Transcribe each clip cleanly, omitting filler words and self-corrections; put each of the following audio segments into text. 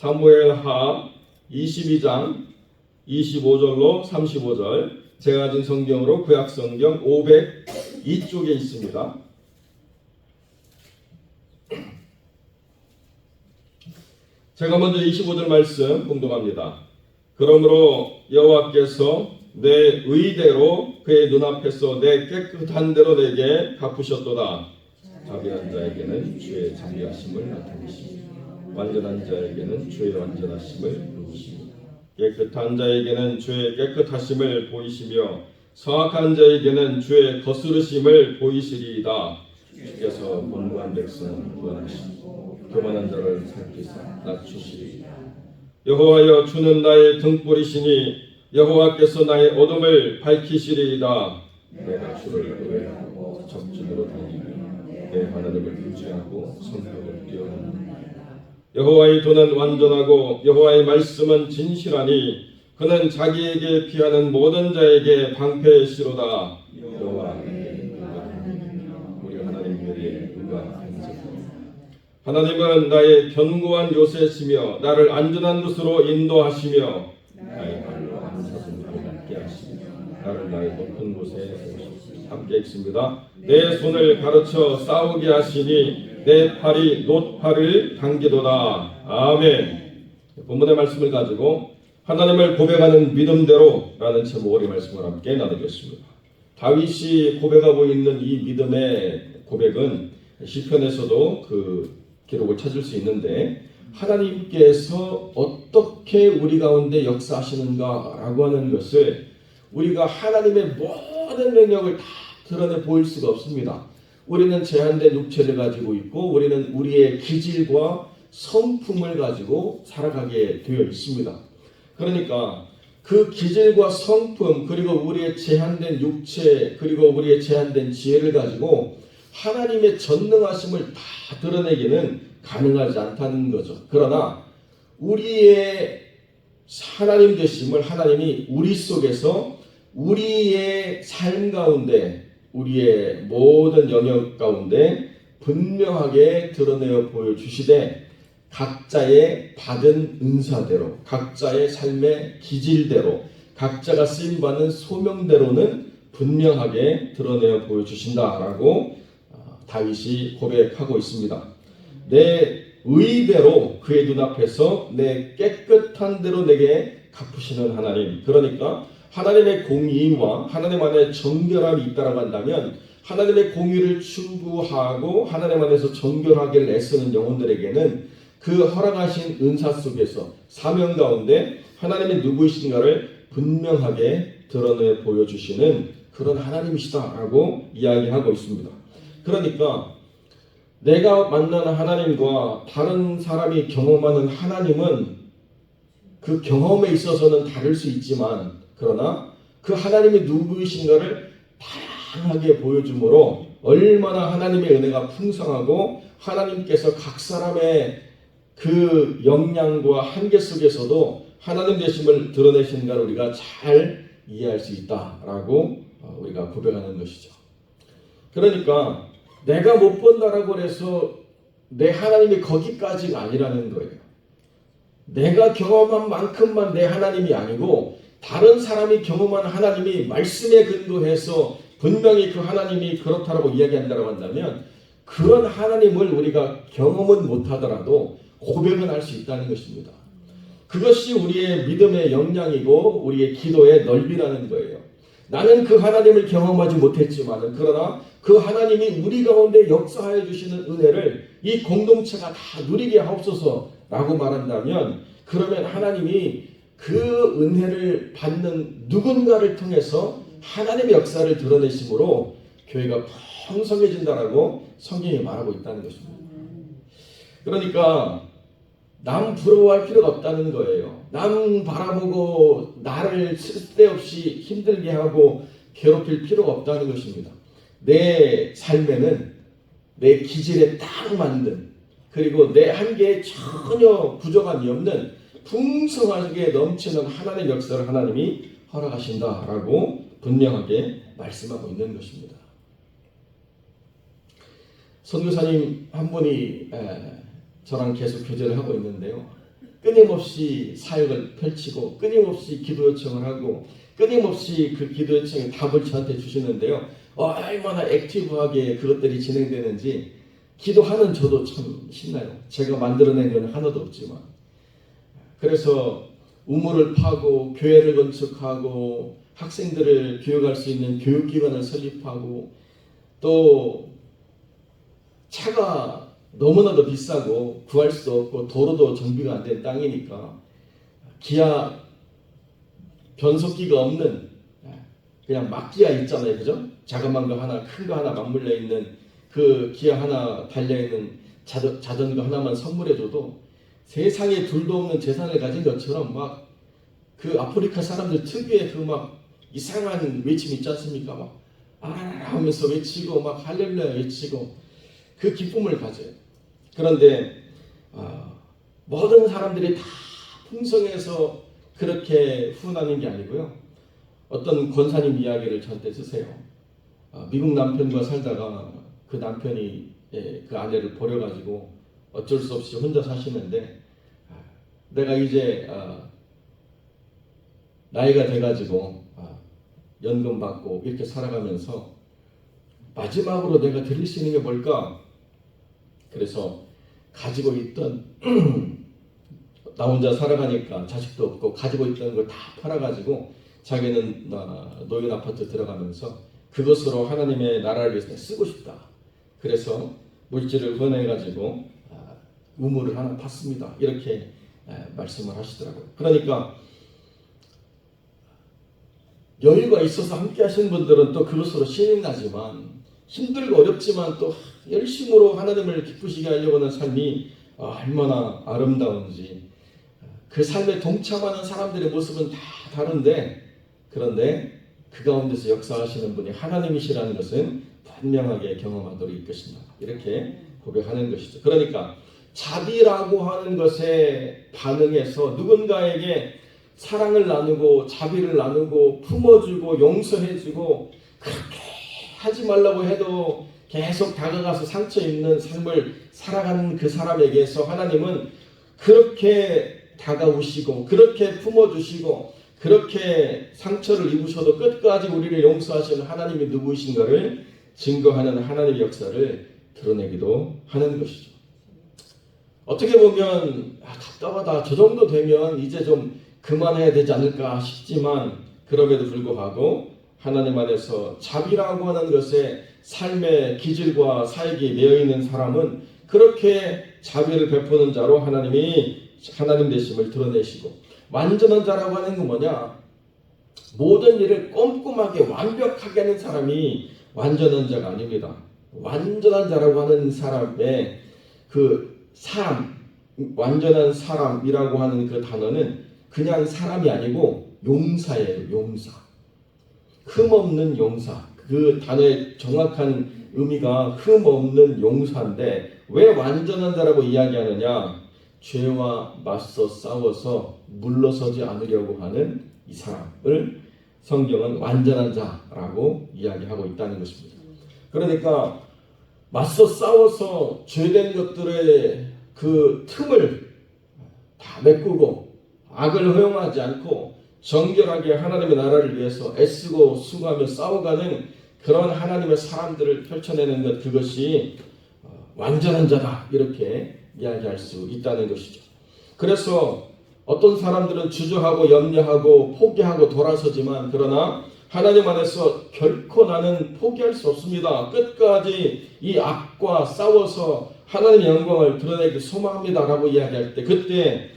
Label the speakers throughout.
Speaker 1: 사무엘하 22장 25절로 35절, 제가 가진 성경으로 구약성경 502쪽에 있습니다. 제가 먼저 25절 말씀 공독합니다. 그러므로 여호와께서 내 의대로 그의 눈앞에서 내 깨끗한 대로 내게 갚으셨도다. 자비한 자에게는 주의 자비하심을 나타내시며 완전한 자에게는 주의 완전하심을 보이시며 깨끗한 자에게는 주의 깨끗하심을 보이시며 성악한 자에게는 주의 거스르심을 보이시리이다. 주께서 본고한 백성을 구원하시고 교만한 자를 살피사 낮추시리이다. 여호와여, 주는 나의 등불이시니 여호와께서 나의 어둠을 밝히시리이다. 내가 주를 의뢰하고 적진으로 다니며 내 하나님을 의지하고 성벽을 뛰어넘는다. 여호와의 도는 완전하고 여호와의 말씀은 진실하니 그는 자기에게 피하는 모든 자에게 방패시로다. 여호와 우리 하나님 외에 누가 있느냐. 하나님은 나의 견고한 요새시며 나를 안전한 곳으로 인도하시며 나의 발로 안사슴을 밟게 하시며 나를 나의 높은 곳에 함께 있습니다. 내 손을 가르쳐 싸우게 하시니 내 팔이 놋팔을 당기도다. 아멘. 본문의 말씀을 가지고 하나님을 고백하는 믿음대로 라는 제목의 말씀을 함께 나누겠습니다. 다윗이 고백하고 있는 이 믿음의 고백은 시편에서도 그 기록을 찾을 수 있는데, 하나님께서 어떻게 우리 가운데 역사하시는가 라고 하는 것을 우리가 하나님의 모든 능력을 다 드러내 보일 수가 없습니다. 우리는 제한된 육체를 가지고 있고 우리는 우리의 기질과 성품을 가지고 살아가게 되어 있습니다. 그러니까 그 기질과 성품, 그리고 우리의 제한된 육체, 그리고 우리의 제한된 지혜를 가지고 하나님의 전능하심을 다 드러내기는 가능하지 않다는 거죠. 그러나 우리의 하나님 되심을 하나님이 우리 속에서 우리의 삶 가운데, 우리의 모든 영역 가운데 분명하게 드러내어 보여주시되, 각자의 받은 은사대로, 각자의 삶의 기질대로, 각자가 쓰임받는 소명대로는 분명하게 드러내어 보여주신다라고 다윗이 고백하고 있습니다. 내 의대로 그의 눈앞에서 내 깨끗한 대로 내게 갚으시는 하나님, 그러니까 하나님의 공의와 하나님 안에 정결함이 있다고 한다면 하나님의 공의를 추구하고 하나님 안에서 정결하게 애쓰는 영혼들에게는 그 허락하신 은사 속에서 사명 가운데 하나님의 누구이신가를 분명하게 드러내 보여주시는 그런 하나님이시다라고 이야기하고 있습니다. 그러니까 내가 만나는 하나님과 다른 사람이 경험하는 하나님은 그 경험에 있어서는 다를 수 있지만, 그러나 그 하나님이 누구이신가를 다양하게 보여주므로 얼마나 하나님의 은혜가 풍성하고 하나님께서 각 사람의 그 역량과 한계 속에서도 하나님 되심을 드러내시는가를 우리가 잘 이해할 수 있다라고 우리가 고백하는 것이죠. 그러니까 내가 못 본다라고 해서 내 하나님이 거기까지가 아니라는 거예요. 내가 경험한 만큼만 내 하나님이 아니고 다른 사람이 경험한 하나님이 말씀에 근거해서 분명히 그 하나님이 그렇다라고 이야기한다고 한다면 그런 하나님을 우리가 경험은 못하더라도 고백은 할 수 있다는 것입니다. 그것이 우리의 믿음의 역량이고 우리의 기도의 넓이라는 거예요. 나는 그 하나님을 경험하지 못했지만 그러나 그 하나님이 우리 가운데 역사하여 주시는 은혜를 이 공동체가 다 누리게 하옵소서라고 말한다면, 그러면 하나님이 그 은혜를 받는 누군가를 통해서 하나님의 역사를 드러내심으로 교회가 풍성해진다라고 성경이 말하고 있다는 것입니다. 그러니까 남 부러워할 필요가 없다는 거예요. 남 바라보고 나를 쓸데없이 힘들게 하고 괴롭힐 필요가 없다는 것입니다. 내 삶에는 내 기질에 딱 맞는, 그리고 내 한계에 전혀 부족함이 없는 풍성하게 넘치는 하나님의 역사를 하나님이 허락하신다라고 분명하게 말씀하고 있는 것입니다. 선교사님 한 분이 저랑 계속 교제를 하고 있는데요. 끊임없이 사역을 펼치고 끊임없이 기도 요청을 하고 끊임없이 그 기도 요청에 답을 저한테 주시는데요. 얼마나 액티브하게 그것들이 진행되는지 기도하는 저도 참 신나요. 제가 만들어낸 건 하나도 없지만. 그래서 우물을 파고 교회를 건축하고 학생들을 교육할 수 있는 교육기관을 설립하고 또 차가 너무나도 비싸고 구할 수도 없고 도로도 정비가 안 된 땅이니까 기아 변속기가 없는 그냥 막기아 있잖아요. 그죠? 자그마한 거 하나 큰 거 하나 맞물려 있는 그 기아 하나 달려있는 자전거 하나만 선물해줘도 세상에 둘도 없는 재산을 가진 것처럼 막 그 아프리카 사람들 특유의 그 막 이상한 외침 있지 않습니까? 막 아라라 하면서 외치고 막 할렐루야 외치고 그 기쁨을 가져요. 그런데 모든 사람들이 다 풍성해서 그렇게 후원하는 게 아니고요. 어떤 권사님 이야기를 저한테 쓰세요. 미국 남편과 살다가 그 남편이 그 아내를 버려가지고 어쩔 수 없이 혼자 사시는데 내가 이제 나이가 돼가지고 연금 받고 이렇게 살아가면서 마지막으로 내가 드릴 수 있는 게 뭘까? 그래서 가지고 있던 나 혼자 살아가니까 자식도 없고 가지고 있던 걸 다 팔아가지고 자기는 노인 아파트 들어가면서 그것으로 하나님의 나라를 위해서 쓰고 싶다. 그래서 물질을 후원해가지고 우물을 하나 팠습니다. 이렇게 말씀을 하시더라고요. 그러니까 여유가 있어서 함께 하시는 분들은 또 그것으로 신이 나지만 힘들고 어렵지만 또 열심으로 하나님을 기쁘시게 하려고 하는 삶이 얼마나 아름다운지 그 삶에 동참하는 사람들의 모습은 다 다른데 그런데 그 가운데서 역사하시는 분이 하나님이시라는 것은 분명하게 경험하도록 이끄신다. 이렇게 고백하는 것이죠. 그러니까 자비라고 하는 것에 반응해서 누군가에게 사랑을 나누고 자비를 나누고 품어주고 용서해주고 그렇게 하지 말라고 해도 계속 다가가서 상처 입는 삶을 살아가는 그 사람에게서 하나님은 그렇게 다가오시고 그렇게 품어주시고 그렇게 상처를 입으셔도 끝까지 우리를 용서하시는 하나님이 누구이신가를 증거하는 하나님의 역사를 드러내기도 하는 것이죠. 어떻게 보면 답답하다. 저 정도 되면 이제 좀 그만해야 되지 않을까 싶지만 그럼에도 불구하고 하나님 안에서 자비라고 하는 것에 삶의 기질과 사역이 매여있는 사람은 그렇게 자비를 베푸는 자로 하나님 되심을 드러내시고 완전한 자라고 하는 건 뭐냐? 모든 일을 꼼꼼하게 완벽하게 하는 사람이 완전한 자가 아닙니다. 완전한 자라고 하는 사람의 그 사람, 완전한 사람이라고 하는 그 단어는 그냥 사람이 아니고 용사예요. 용사. 흠없는 용사. 그 단어의 정확한 의미가 흠없는 용사인데 왜 완전한 자라고 이야기하느냐? 죄와 맞서 싸워서 물러서지 않으려고 하는 이 사람을 성경은 완전한 자라고 이야기하고 있다는 것입니다. 그러니까 맞서 싸워서 죄된 것들의 그 틈을 다 메꾸고 악을 허용하지 않고 정결하게 하나님의 나라를 위해서 애쓰고 수고하며 싸워가는 그런 하나님의 사람들을 펼쳐내는 것, 그것이 완전한 자다 이렇게 이야기할 수 있다는 것이죠. 그래서 어떤 사람들은 주저하고 염려하고 포기하고 돌아서지만 그러나 하나님 안에서 결코 나는 포기할 수 없습니다. 끝까지 이 악과 싸워서 하나님의 영광을 드러내기 소망합니다 라고 이야기할 때 그때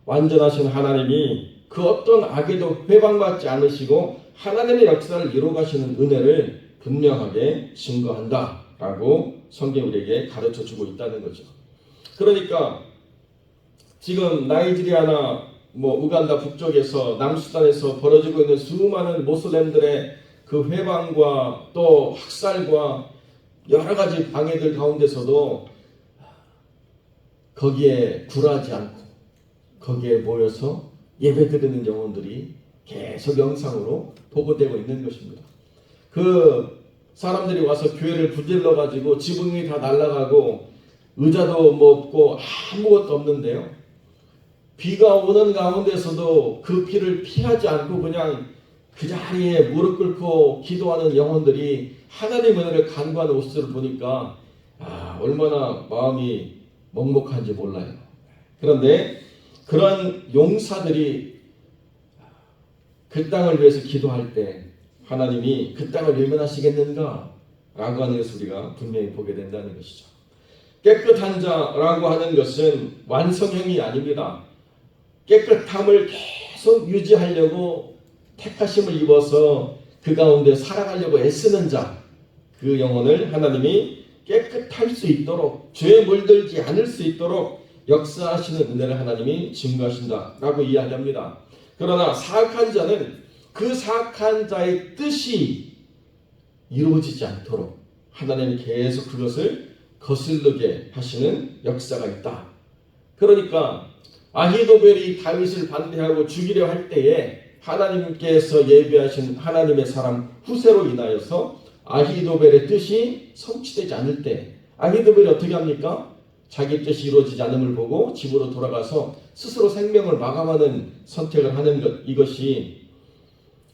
Speaker 1: 완전하신 하나님이 그 어떤 악에도 회방받지 않으시고 하나님의 역사를 이루어가시는 은혜를 분명하게 증거한다 라고 성경이 우리에게 가르쳐주고 있다는 거죠. 그러니까 지금 나이지리아나 우간다 북쪽에서 남수단에서 벌어지고 있는 수많은 모슬렘들의 그 회방과 또 학살과 여러 가지 방해들 가운데서도 거기에 굴하지 않고 거기에 모여서 예배드리는 영혼들이 계속 영상으로 보고되고 있는 것입니다. 그 사람들이 와서 교회를 부질러 가지고 지붕이 다 날아가고 의자도 없고 아무것도 없는데요. 비가 오는 가운데서도 그 비를 피하지 않고 그냥 그 자리에 무릎 꿇고 기도하는 영혼들이 하나님의 은혜를 간구하는 모습을 보니까 얼마나 마음이 먹먹한지 몰라요. 그런데 그런 용사들이 그 땅을 위해서 기도할 때 하나님이 그 땅을 외면하시겠는가? 라고 하는 것을 우리가 분명히 보게 된다는 것이죠. 깨끗한 자라고 하는 것은 완성형이 아닙니다. 깨끗함을 계속 유지하려고 택하심을 입어서 그 가운데 살아가려고 애쓰는 자, 그 영혼을 하나님이 깨끗할 수 있도록, 죄에 물들지 않을 수 있도록 역사하시는 은혜를 하나님이 증거하신다라고 이야기합니다. 그러나 사악한 자는 그 사악한 자의 뜻이 이루어지지 않도록 하나님이 계속 그것을 거슬르게 하시는 역사가 있다. 그러니까 아히도벨이 다윗을 반대하고 죽이려 할 때에 하나님께서 예비하신 하나님의 사람 후세로 인하여서 아히도벨의 뜻이 성취되지 않을 때 아히도벨이 어떻게 합니까? 자기 뜻이 이루어지지 않음을 보고 집으로 돌아가서 스스로 생명을 마감하는 선택을 하는 것, 이것이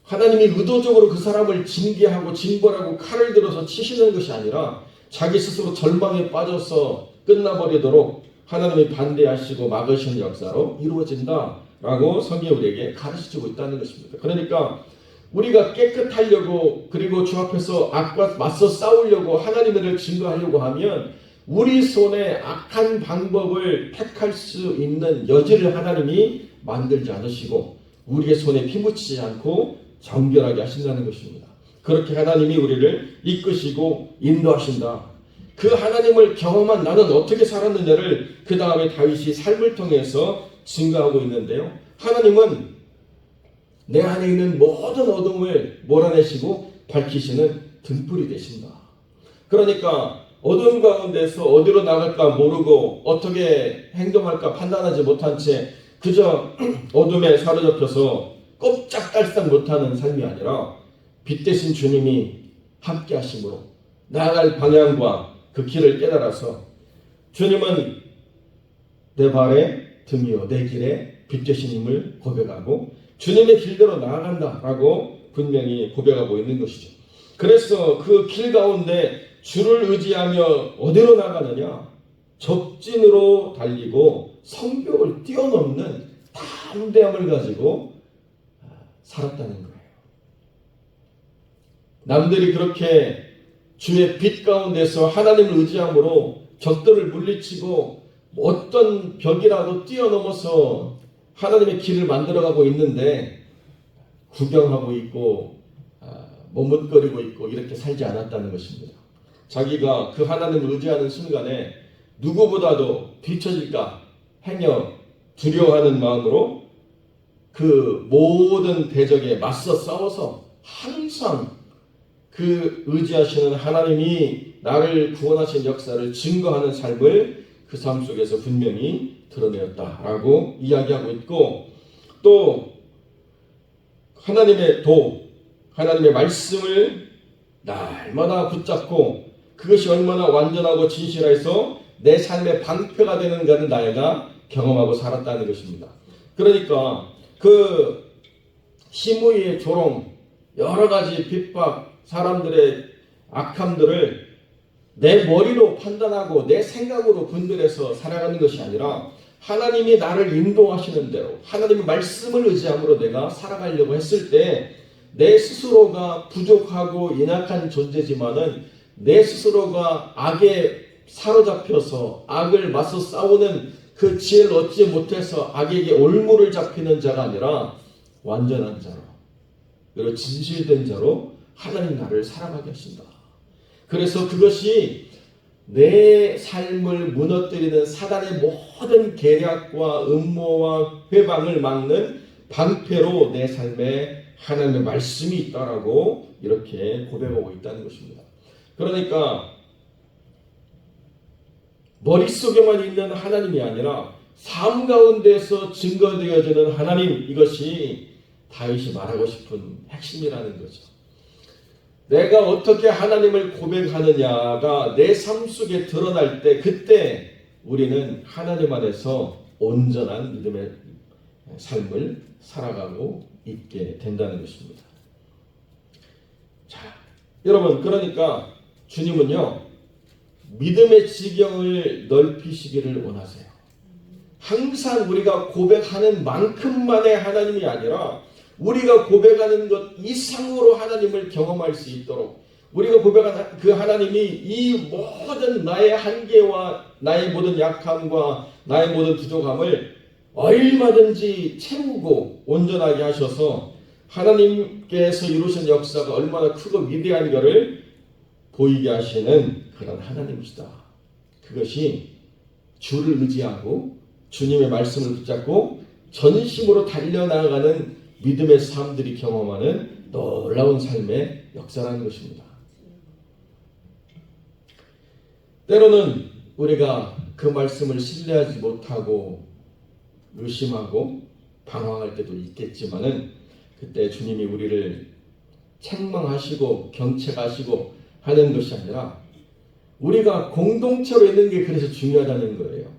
Speaker 1: 하나님이 의도적으로 그 사람을 징계하고 징벌하고 칼을 들어서 치시는 것이 아니라 자기 스스로 절망에 빠져서 끝나버리도록 하나님이 반대하시고 막으시는 역사로 이루어진다라고 성경이 우리에게 가르쳐주고 있다는 것입니다. 그러니까 우리가 깨끗하려고 그리고 주 앞에서 악과 맞서 싸우려고 하나님의 은혜를 증거하려고 하면 우리 손에 악한 방법을 택할 수 있는 여지를 하나님이 만들지 않으시고 우리의 손에 피묻히지 않고 정결하게 하신다는 것입니다. 그렇게 하나님이 우리를 이끄시고 인도하신다. 그 하나님을 경험한 나는 어떻게 살았느냐를 그 다음에 다윗이 삶을 통해서 증거하고 있는데요. 하나님은 내 안에 있는 모든 어둠을 몰아내시고 밝히시는 등불이 되신다. 그러니까 어둠 가운데서 어디로 나갈까 모르고 어떻게 행동할까 판단하지 못한 채 그저 어둠에 사로잡혀서 꼼짝달싹 못하는 삶이 아니라 빛 대신 주님이 함께 하심으로 나아갈 방향과 그 길을 깨달아서 주님은 내 발의 등이요 내 길에 빛 되신 힘을 고백하고 주님의 길대로 나아간다라고 분명히 고백하고 있는 것이죠. 그래서 그 길 가운데 주를 의지하며 어디로 나가느냐? 적진으로 달리고 성벽을 뛰어넘는 담대함을 가지고 살았다는 거예요. 남들이 그렇게 주의 빛 가운데서 하나님을 의지함으로 적들을 물리치고 어떤 벽이라도 뛰어넘어서 하나님의 길을 만들어가고 있는데 구경하고 있고 머뭇거리고 있고 이렇게 살지 않았다는 것입니다. 자기가 그 하나님을 의지하는 순간에 누구보다도 뒤처질까 행여 두려워하는 마음으로 그 모든 대적에 맞서 싸워서 항상 그 의지하시는 하나님이 나를 구원하신 역사를 증거하는 삶을 그 삶 속에서 분명히 드러내었다라고 이야기하고 있고, 또 하나님의 말씀을 날마다 붙잡고 그것이 얼마나 완전하고 진실해서 내 삶의 방패가 되는가를 나이가 경험하고 살았다는 것입니다. 그러니까 그 시므이의 조롱, 여러 가지 핍박, 사람들의 악함들을 내 머리로 판단하고 내 생각으로 분별해서 살아가는 것이 아니라 하나님이 나를 인도하시는 대로 하나님의 말씀을 의지함으로 내가 살아가려고 했을 때 내 스스로가 부족하고 연약한 존재지만은 내 스스로가 악에 사로잡혀서 악을 맞서 싸우는 그 지혜를 얻지 못해서 악에게 올무를 잡히는 자가 아니라 완전한 자로 그리고 진실된 자로 하나님 나를 살아가게 하신다. 그래서 그것이 내 삶을 무너뜨리는 사단의 모든 계략과 음모와 회방을 막는 방패로 내 삶에 하나님의 말씀이 있다라고 이렇게 고백하고 있다는 것입니다. 그러니까 머릿속에만 있는 하나님이 아니라 삶 가운데서 증거되어지는 하나님, 이것이 다윗이 말하고 싶은 핵심이라는 거죠. 내가 어떻게 하나님을 고백하느냐가 내 삶 속에 드러날 때 그때 우리는 하나님 안에서 온전한 믿음의 삶을 살아가고 있게 된다는 것입니다. 자, 여러분, 그러니까 주님은요, 믿음의 지경을 넓히시기를 원하세요. 항상 우리가 고백하는 만큼만의 하나님이 아니라 우리가 고백하는 것 이상으로 하나님을 경험할 수 있도록, 우리가 고백한 그 하나님이 이 모든 나의 한계와 나의 모든 약함과 나의 모든 부족함을 얼마든지 채우고 온전하게 하셔서 하나님께서 이루신 역사가 얼마나 크고 위대한 것을 보이게 하시는 그런 하나님이시다. 그것이 주를 의지하고 주님의 말씀을 붙잡고 전심으로 달려나가는 믿음의 사람들이 경험하는 놀라운 삶의 역사라는 것입니다. 때로는 우리가 그 말씀을 신뢰하지 못하고 의심하고 방황할 때도 있겠지만은 그때 주님이 우리를 책망하시고 경책하시고 하는 것이 아니라 우리가 공동체로 있는 게 그래서 중요하다는 거예요.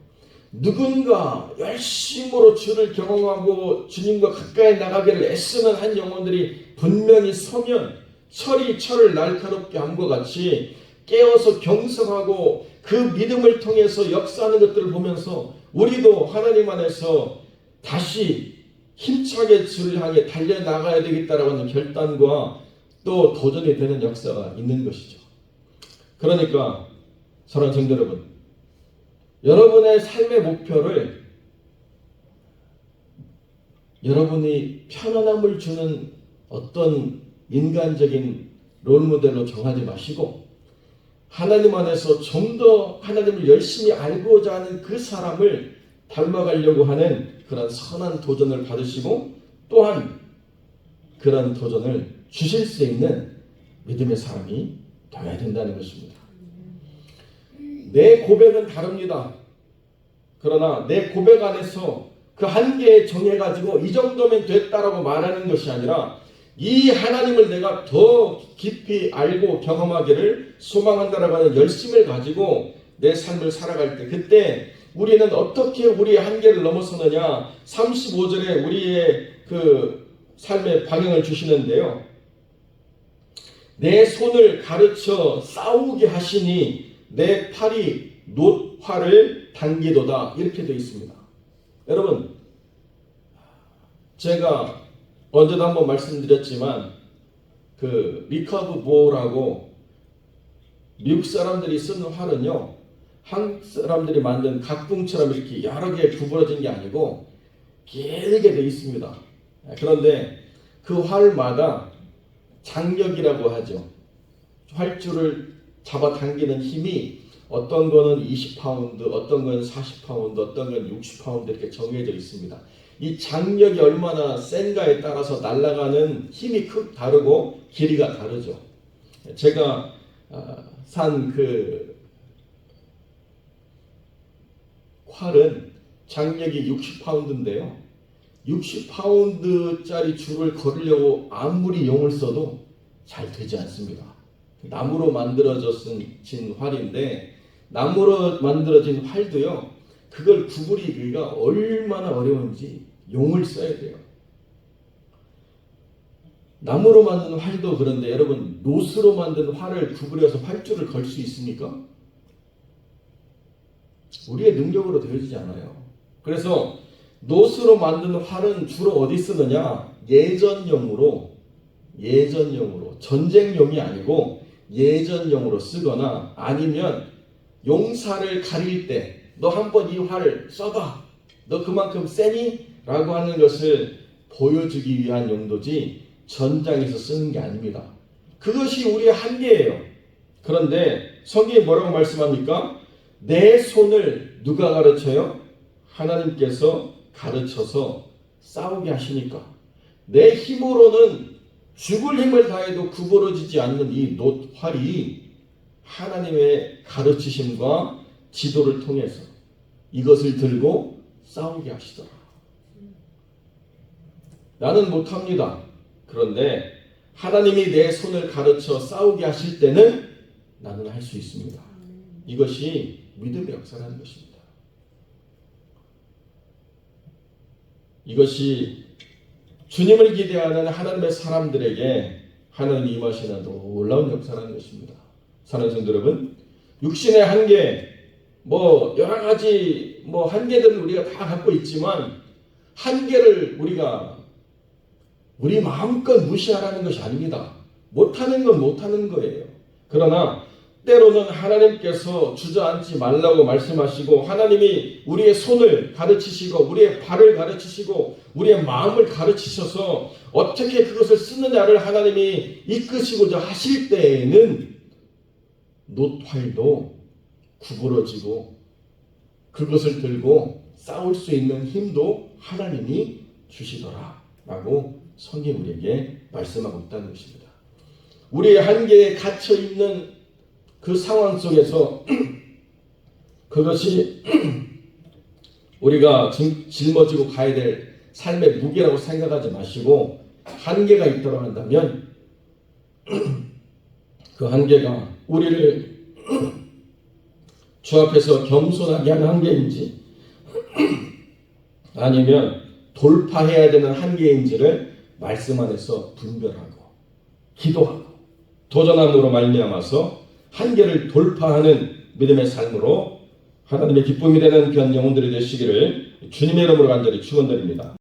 Speaker 1: 누군가 열심으로 주를 경험하고 주님과 가까이 나가기를 애쓰는 한 영혼들이 분명히 서면 철이 철을 날카롭게 함과 같이 깨어서 경성하고 그 믿음을 통해서 역사하는 것들을 보면서 우리도 하나님 안에서 다시 힘차게 주를 향해 달려나가야 되겠다라고 하는 결단과 또 도전이 되는 역사가 있는 것이죠. 그러니까 사랑하는 성도 여러분, 여러분의 삶의 목표를 여러분이 편안함을 주는 어떤 인간적인 롤모델로 정하지 마시고 하나님 안에서 좀 더 하나님을 열심히 알고자 하는 그 사람을 닮아가려고 하는 그런 선한 도전을 받으시고 또한 그런 도전을 주실 수 있는 믿음의 사람이 되어야 된다는 것입니다. 내 고백은 다릅니다. 그러나 내 고백 안에서 그 한계에 정해가지고 이 정도면 됐다라고 말하는 것이 아니라 이 하나님을 내가 더 깊이 알고 경험하기를 소망한다라고 하는 열심을 가지고 내 삶을 살아갈 때 그때 우리는 어떻게 우리의 한계를 넘어서느냐 35절에 우리의 그 삶의 방향을 주시는데요. 내 손을 가르쳐 싸우게 하시니 내 팔이 놋활을 당기도다 이렇게 되어 있습니다. 여러분 제가 언제도 한번 말씀드렸지만 그 리커브 보라고 미국 사람들이 쓰는 활은요 한국 사람들이 만든 각궁처럼 이렇게 여러 개 구부러진 게 아니고 길게 되어 있습니다. 그런데 그 활마다 장력이라고 하죠. 활줄을 잡아당기는 힘이 어떤 거는 20파운드, 어떤 건 40파운드, 어떤 건 60파운드 이렇게 정해져 있습니다. 이 장력이 얼마나 센가에 따라서 날아가는 힘이 다르고 길이가 다르죠. 제가 산 그 활은 장력이 60파운드인데요. 60파운드짜리 줄을 걸으려고 아무리 용을 써도 잘 되지 않습니다. 나무로 만들어진 활인데 나무로 만들어진 활도요. 그걸 구부리기가 얼마나 어려운지 용을 써야 돼요. 나무로 만든 활도 그런데 여러분 노스로 만든 활을 구부려서 활줄을 걸 수 있습니까? 우리의 능력으로 되어지지 않아요. 그래서 노스로 만든 활은 주로 어디 쓰느냐? 예전용으로 전쟁용이 아니고 예전용으로 쓰거나 아니면 용사를 가릴 때 너 한번 이 활을 써봐. 너 그만큼 세니? 라고 하는 것을 보여주기 위한 용도지 전장에서 쓰는 게 아닙니다. 그것이 우리의 한계예요. 그런데 성경이 뭐라고 말씀합니까? 내 손을 누가 가르쳐요? 하나님께서 가르쳐서 싸우게 하시니까 내 힘으로는 죽을 힘을 다해도 구부러지지 않는 이 놋활이 하나님의 가르치심과 지도를 통해서 이것을 들고 싸우게 하시더라. 나는 못합니다. 그런데 하나님이 내 손을 가르쳐 싸우게 하실 때는 나는 할 수 있습니다. 이것이 믿음의 역사라는 것입니다. 이것이 주님을 기대하는 하나님의 사람들에게 하나님이 임하시는 놀라운 역사라는 것입니다. 사랑하는 성도 여러분, 육신의 한계, 여러 가지 한계들을 우리가 다 갖고 있지만 한계를 우리 마음껏 무시하라는 것이 아닙니다. 못하는 건 못하는 거예요. 그러나 때로는 하나님께서 주저앉지 말라고 말씀하시고 하나님이 우리의 손을 가르치시고 우리의 발을 가르치시고 우리의 마음을 가르치셔서 어떻게 그것을 쓰느냐를 하나님이 이끄시고자 하실 때에는 노트활도 구부러지고 그것을 들고 싸울 수 있는 힘도 하나님이 주시더라 라고 성경 우리에게 말씀하고 있다는 것입니다. 우리의 한계에 갇혀있는 그 상황 속에서 그것이 우리가 짊어지고 가야 될 삶의 무게라고 생각하지 마시고 한계가 있다고 한다면 그 한계가 우리를 주 앞에서 겸손하게 하는 한계인지 아니면 돌파해야 되는 한계인지를 말씀 안에서 분별하고 기도하고 도전함으로 말미암아서 한계를 돌파하는 믿음의 삶으로 하나님의 기쁨이 되는 귀한 영혼들이 되시기를 주님의 이름으로 간절히 축원드립니다.